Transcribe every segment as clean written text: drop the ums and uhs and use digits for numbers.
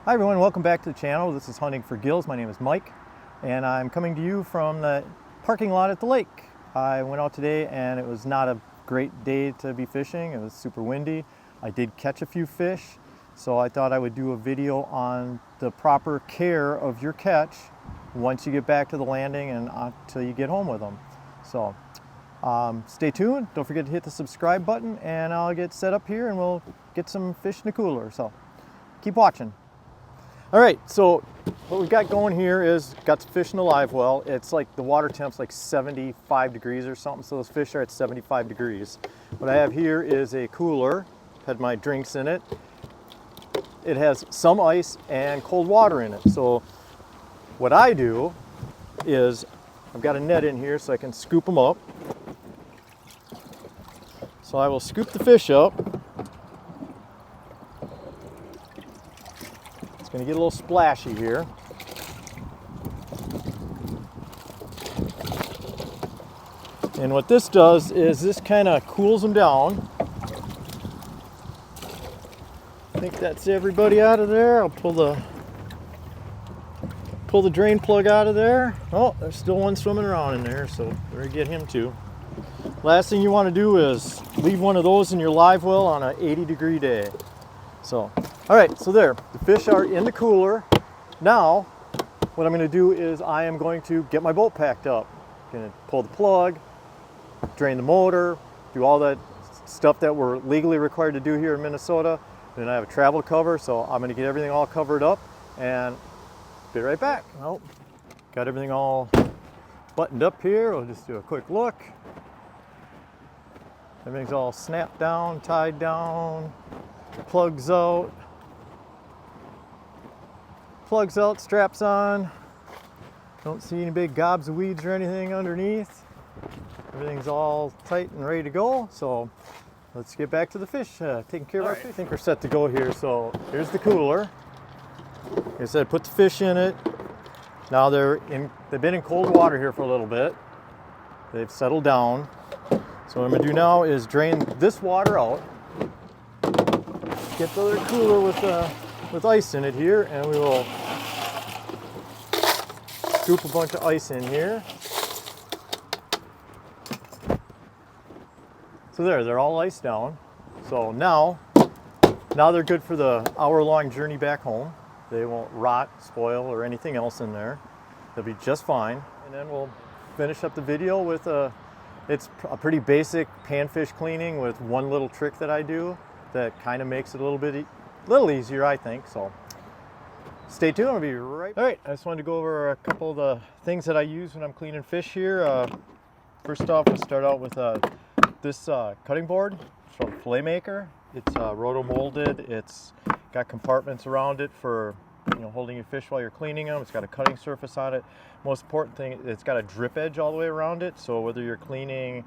Hi everyone, welcome back to the channel. This is Hunting for Gills. My name is Mike and I'm coming to you from the parking lot at the lake. I went out today and it was not a great day to be fishing. It was super windy. I did catch a few fish, so I thought I would do a video on the proper care of your catch once you get back to the landing and until you get home with them. So stay tuned. Don't forget to hit the subscribe button and I'll get set up here and we'll get some fish in the cooler. So keep watching. All right, so what we've got going here is got some fish in the live well. It's like the water temp's like 75 degrees or something, so those fish are at 75 degrees. What I have here is a cooler, had my drinks in it. It has some ice and cold water in it. So what I do is I've got a net in here so I can scoop them up. So I will scoop the fish up. Gonna get a little splashy here. And what this does is this kind of cools them down. I think that's everybody out of there. I'll pull the drain plug out of there. Oh, there's still one swimming around in there, so better get him too. Last thing you want to do is leave one of those in your live well on an 80-degree day. So, all right, so there, the fish are in the cooler. Now, what I'm gonna do is I am going to get my boat packed up. I'm gonna pull the plug, drain the motor, do all that stuff that we're legally required to do here in Minnesota. Then I have a travel cover, so I'm gonna get everything all covered up and be right back. Well, got everything all buttoned up here. We'll just do a quick look. Everything's all snapped down, tied down, plugs out, straps on. Don't see any big gobs of weeds or anything underneath. Everything's all tight and ready to go. So let's get back to the fish, taking care of our fish. I think we're set to go here. So here's the cooler. Like I said, put the fish in it. Now they've been in cold water here for a little bit. They've settled down. So what I'm gonna do now is drain this water out. Get the other cooler with ice in it here, and we will scoop a bunch of ice in here. So they're all iced down. So now they're good for the hour-long journey back home. They won't rot, spoil, or anything else in there. They'll be just fine. And then we'll finish up the video with it's a pretty basic panfish cleaning with one little trick that I do that kind of makes it a little easier, I think. So stay tuned, I'll be right back. All right, I just wanted to go over a couple of the things that I use when I'm cleaning fish here. First off, we'll start out with this cutting board from Fillet Maker. It's roto molded. It's got compartments around it for holding your fish while you're cleaning them. It's got a cutting surface on it. Most important thing, it's got a drip edge all the way around it. So whether you're cleaning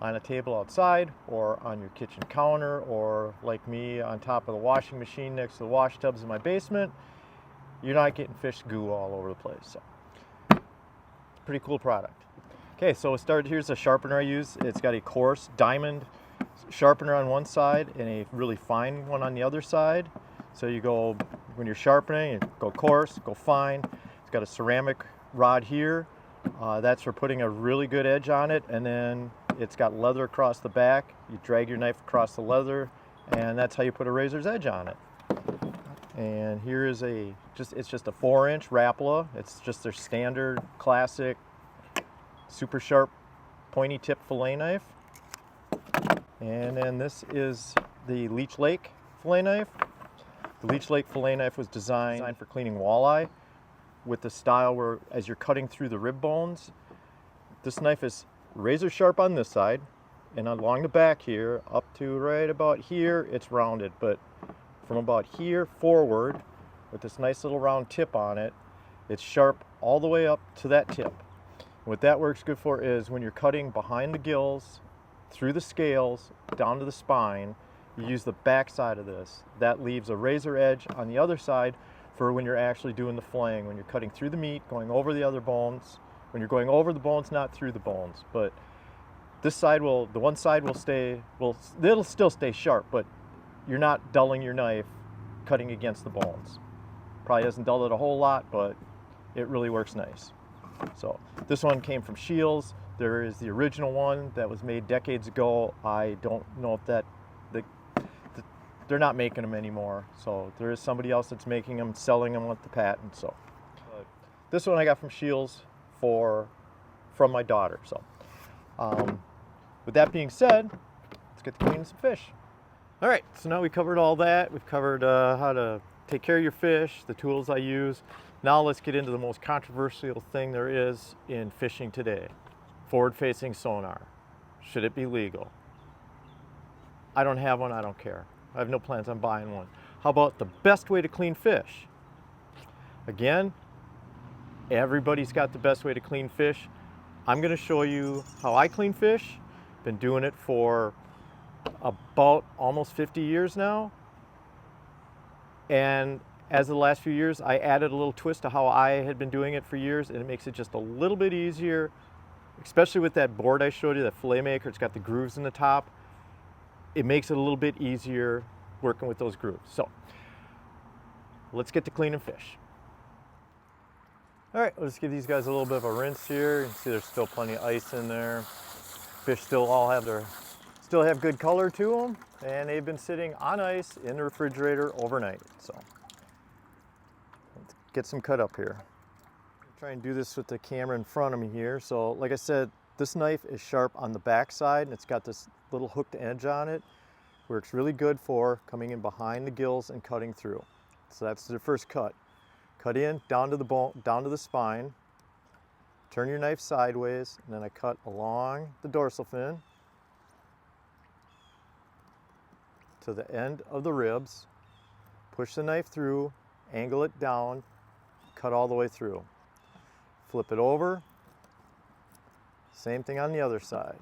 on a table outside or on your kitchen counter or like me on top of the washing machine next to the wash tubs in my basement, you're not getting fish goo all over the place. So it's a pretty cool product. Okay, so here's a sharpener I use. It's got a coarse diamond sharpener on one side and a really fine one on the other side. So you go, when you're sharpening, you go coarse, go fine. It's got a ceramic rod here. That's for putting a really good edge on it, and then it's got leather across the back. You drag your knife across the leather, and that's how you put a razor's edge on it. And here is it's just a 4-inch Rapala. It's just their standard, classic, super sharp, pointy tip fillet knife. And then this is the Leech Lake Fillet Knife. The Leech Lake Fillet Knife was designed for cleaning walleye with the style where as you're cutting through the rib bones, this knife is razor sharp on this side, and along the back here up to right about here it's rounded, but from about here forward with this nice little round tip on it, it's sharp all the way up to that tip. What that works good for is when you're cutting behind the gills, through the scales, down to the spine, you use the back side of this. That leaves a razor edge on the other side for when you're actually doing the filleting, when you're cutting through the meat, going over the other bones, when you're going over the bones, not through the bones. But this side the one side it'll still stay sharp, but you're not dulling your knife cutting against the bones. Probably doesn't dull it a whole lot, but it really works nice. So this one came from Gills. There is the original one that was made decades ago. I don't know if they're not making them anymore. So there is somebody else that's making them, selling them with the patent. So but this one I got from Gills from my daughter. So with that being said, let's get to cleaning some fish. All right, so now we covered all that. We've covered how to take care of your fish, the tools I use. Now let's get into the most controversial thing there is in fishing today. Forward-facing sonar. Should it be legal? I don't have one, I don't care. I have no plans on buying one. How about the best way to clean fish? Again, everybody's got the best way to clean fish. I'm gonna show you how I clean fish. Been doing it for about almost 50 years now. And as of the last few years, I added a little twist to how I had been doing it for years, and it makes it just a little bit easier, especially with that board I showed you, that fillet maker. It's got the grooves in the top. It makes it a little bit easier working with those grooves. So let's get to cleaning fish. All right, let's give these guys a little bit of a rinse here. You can see there's still plenty of ice in there. Fish still have good color to them, and they've been sitting on ice in the refrigerator overnight. So let's get some cut up here. Try and do this with the camera in front of me here. So like I said, this knife is sharp on the back side, and it's got this little hooked edge on it. Works really good for coming in behind the gills and cutting through. So that's the first cut. Cut in, down to the bone, down to the spine. Turn your knife sideways, and then I cut along the dorsal fin to the end of the ribs. Push the knife through, angle it down, cut all the way through. Flip it over. Same thing on the other side.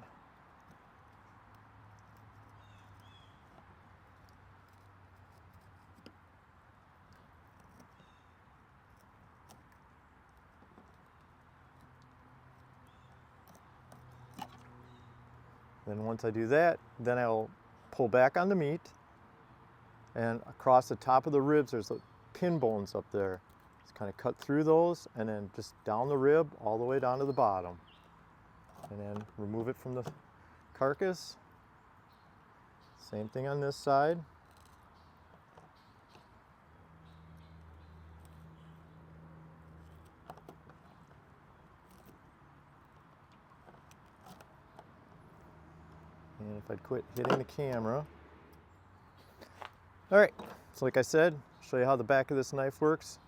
Then once I do that, then I'll pull back on the meat, and across the top of the ribs there's the pin bones up there. Just kind of cut through those, and then just down the rib all the way down to the bottom. And then remove it from the carcass. Same thing on this side. And if I'd quit hitting the camera. All right, so like I said, I'll show you how the back of this knife works.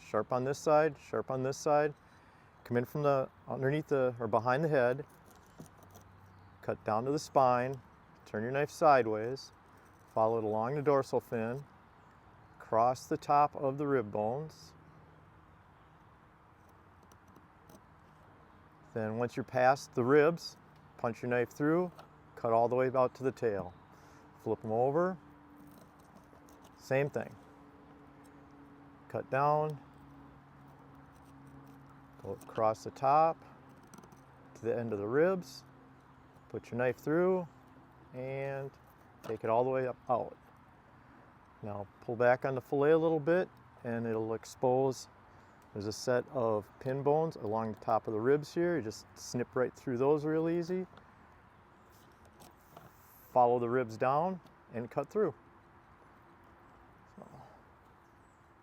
Sharp on this side, sharp on this side. Come in from the underneath the, or behind the head. Cut down to the spine. Turn your knife sideways. Follow it along the dorsal fin. Cross the top of the rib bones. Then once you're past the ribs, punch your knife through. Cut all the way out to the tail. Flip them over. Same thing. Cut down. Go across the top to the end of the ribs. Put your knife through and take it all the way up out. Now pull back on the fillet a little bit, and it'll expose. There's a set of pin bones along the top of the ribs here. You just snip right through those real easy. Follow the ribs down and cut through. So,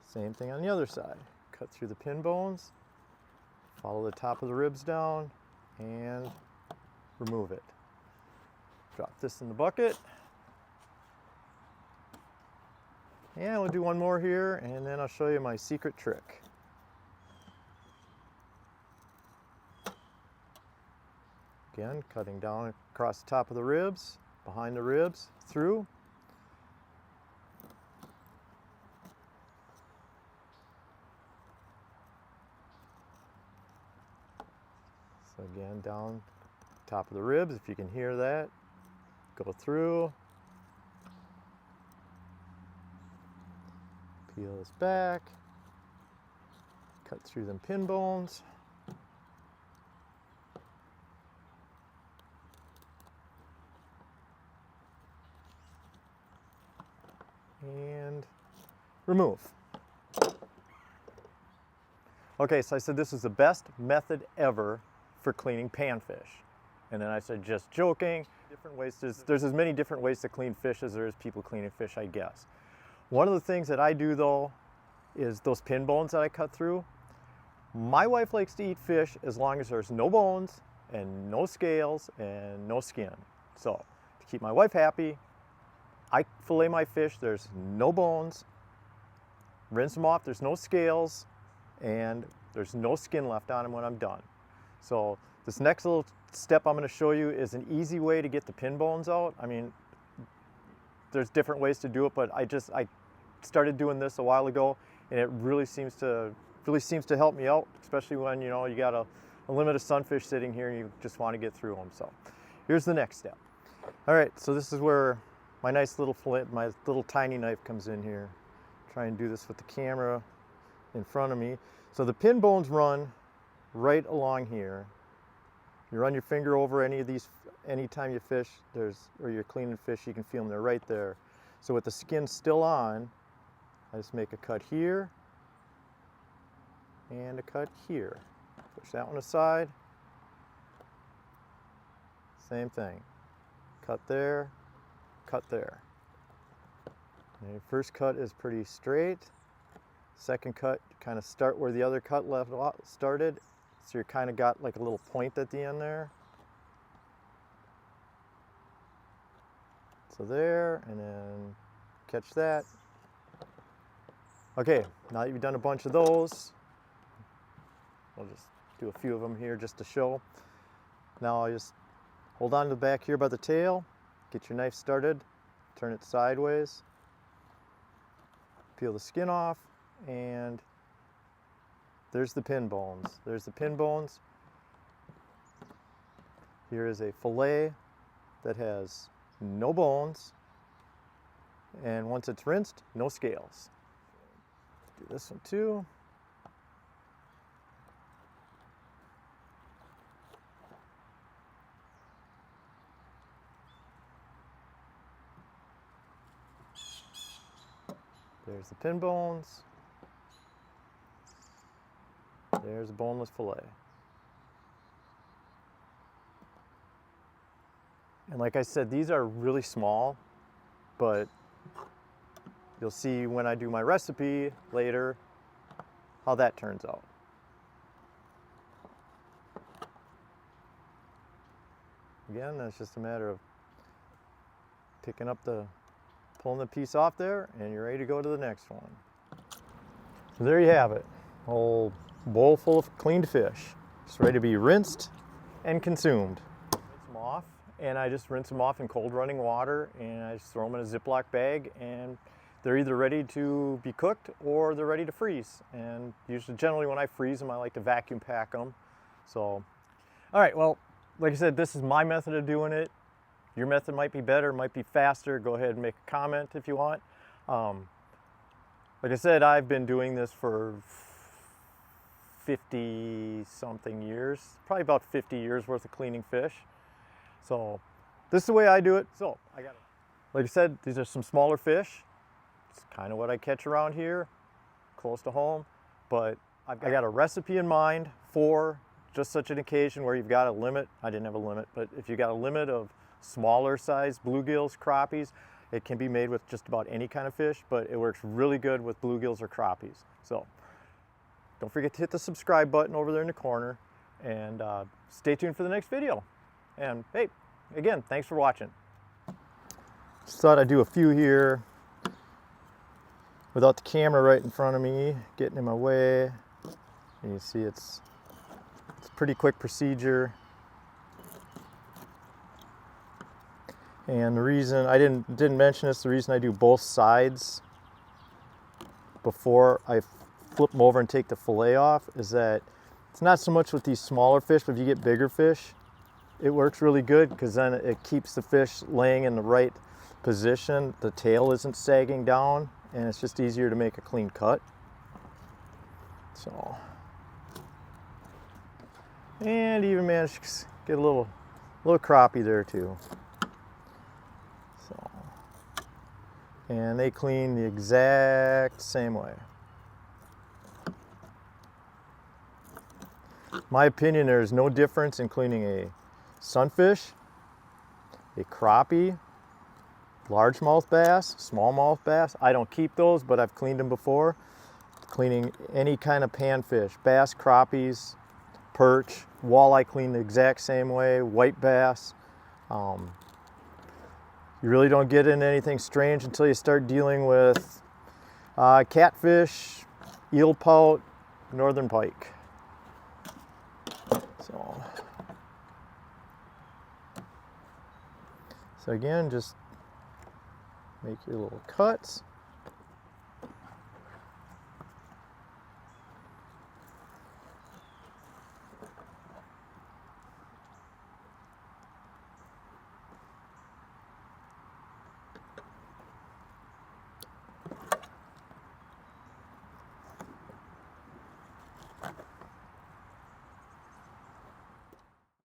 same thing on the other side. Cut through the pin bones, follow the top of the ribs down, and remove it. Drop this in the bucket. And we'll do one more here, and then I'll show you my secret trick. Again, cutting down across the top of the ribs, behind the ribs, through. So again, down top of the ribs, if you can hear that, go through. Peel this back, cut through them pin bones. And remove. Okay, so I said this is the best method ever for cleaning panfish. And then I said, just joking. Different ways, there's as many different ways to clean fish as there is people cleaning fish, I guess. One of the things that I do though is those pin bones that I cut through. My wife likes to eat fish as long as there's no bones and no scales and no skin. So to keep my wife happy, I fillet my fish, there's no bones, rinse them off, there's no scales, and there's no skin left on them when I'm done. So this next little step I'm going to show you is an easy way to get the pin bones out. I mean, there's different ways to do it, but I started doing this a while ago, and it really seems to help me out, especially when you got a limit of sunfish sitting here and you just want to get through them. So here's the next step. All right, so this is where my nice little my little tiny knife comes in here. Try and do this with the camera in front of me. So the pin bones run right along here. You run your finger over any of these, anytime you fish, or you're cleaning fish, you can feel them, they're right there. So with the skin still on, I just make a cut here and a cut here. Push that one aside. Same thing. Cut there, cut there. And your first cut is pretty straight. Second cut, kind of start where the other cut started. So you kind of got like a little point at the end there. So there, and then catch that. Okay, now that you've done a bunch of those, I'll just do a few of them here just to show. Now I'll just hold on to the back here by the tail, get your knife started, turn it sideways, peel the skin off, and there's the pin bones. There's the pin bones. Here is a fillet that has no bones, and once it's rinsed, no scales. Do this one too. There's the pin bones. There's a boneless fillet. And like I said, these are really small, but you'll see when I do my recipe later how that turns out. Again, that's just a matter of pulling the piece off there, and you're ready to go to the next one. So there you have it. A whole bowl full of cleaned fish. Just ready to be rinsed and consumed. Rinse them off, and I just rinse them off in cold running water, and I just throw them in a Ziploc bag, and they're either ready to be cooked or they're ready to freeze. And generally when I freeze them, I like to vacuum pack them. So, all right, well, like I said, this is my method of doing it. Your method might be better, might be faster. Go ahead and make a comment if you want. Like I said, I've been doing this for 50-something years, probably about 50 years worth of cleaning fish. So this is the way I do it. So like I said, these are some smaller fish. It's kind of what I catch around here, close to home. But I got a recipe in mind for just such an occasion where you've got a limit. I didn't have a limit, but if you got a limit of smaller size bluegills, crappies, it can be made with just about any kind of fish, but it works really good with bluegills or crappies. So don't forget to hit the subscribe button over there in the corner, and stay tuned for the next video. And hey, again, thanks for watching. Just thought I'd do a few here without the camera right in front of me, getting in my way. And you see it's a pretty quick procedure. And the reason I didn't mention this, the reason I do both sides before I flip them over and take the fillet off is that it's not so much with these smaller fish, but if you get bigger fish, it works really good because then it keeps the fish laying in the right position. The tail isn't sagging down, and it's just easier to make a clean cut. So, and even managed to get a little crappie there too. So, and they clean the exact same way. My opinion, there's no difference in cleaning a sunfish, a crappie, largemouth bass, smallmouth bass. I don't keep those, but I've cleaned them before. Cleaning any kind of panfish, bass, crappies, perch, walleye clean the exact same way, white bass. You really don't get into anything strange until you start dealing with catfish, eel pout, northern pike. So again, just make your little cuts.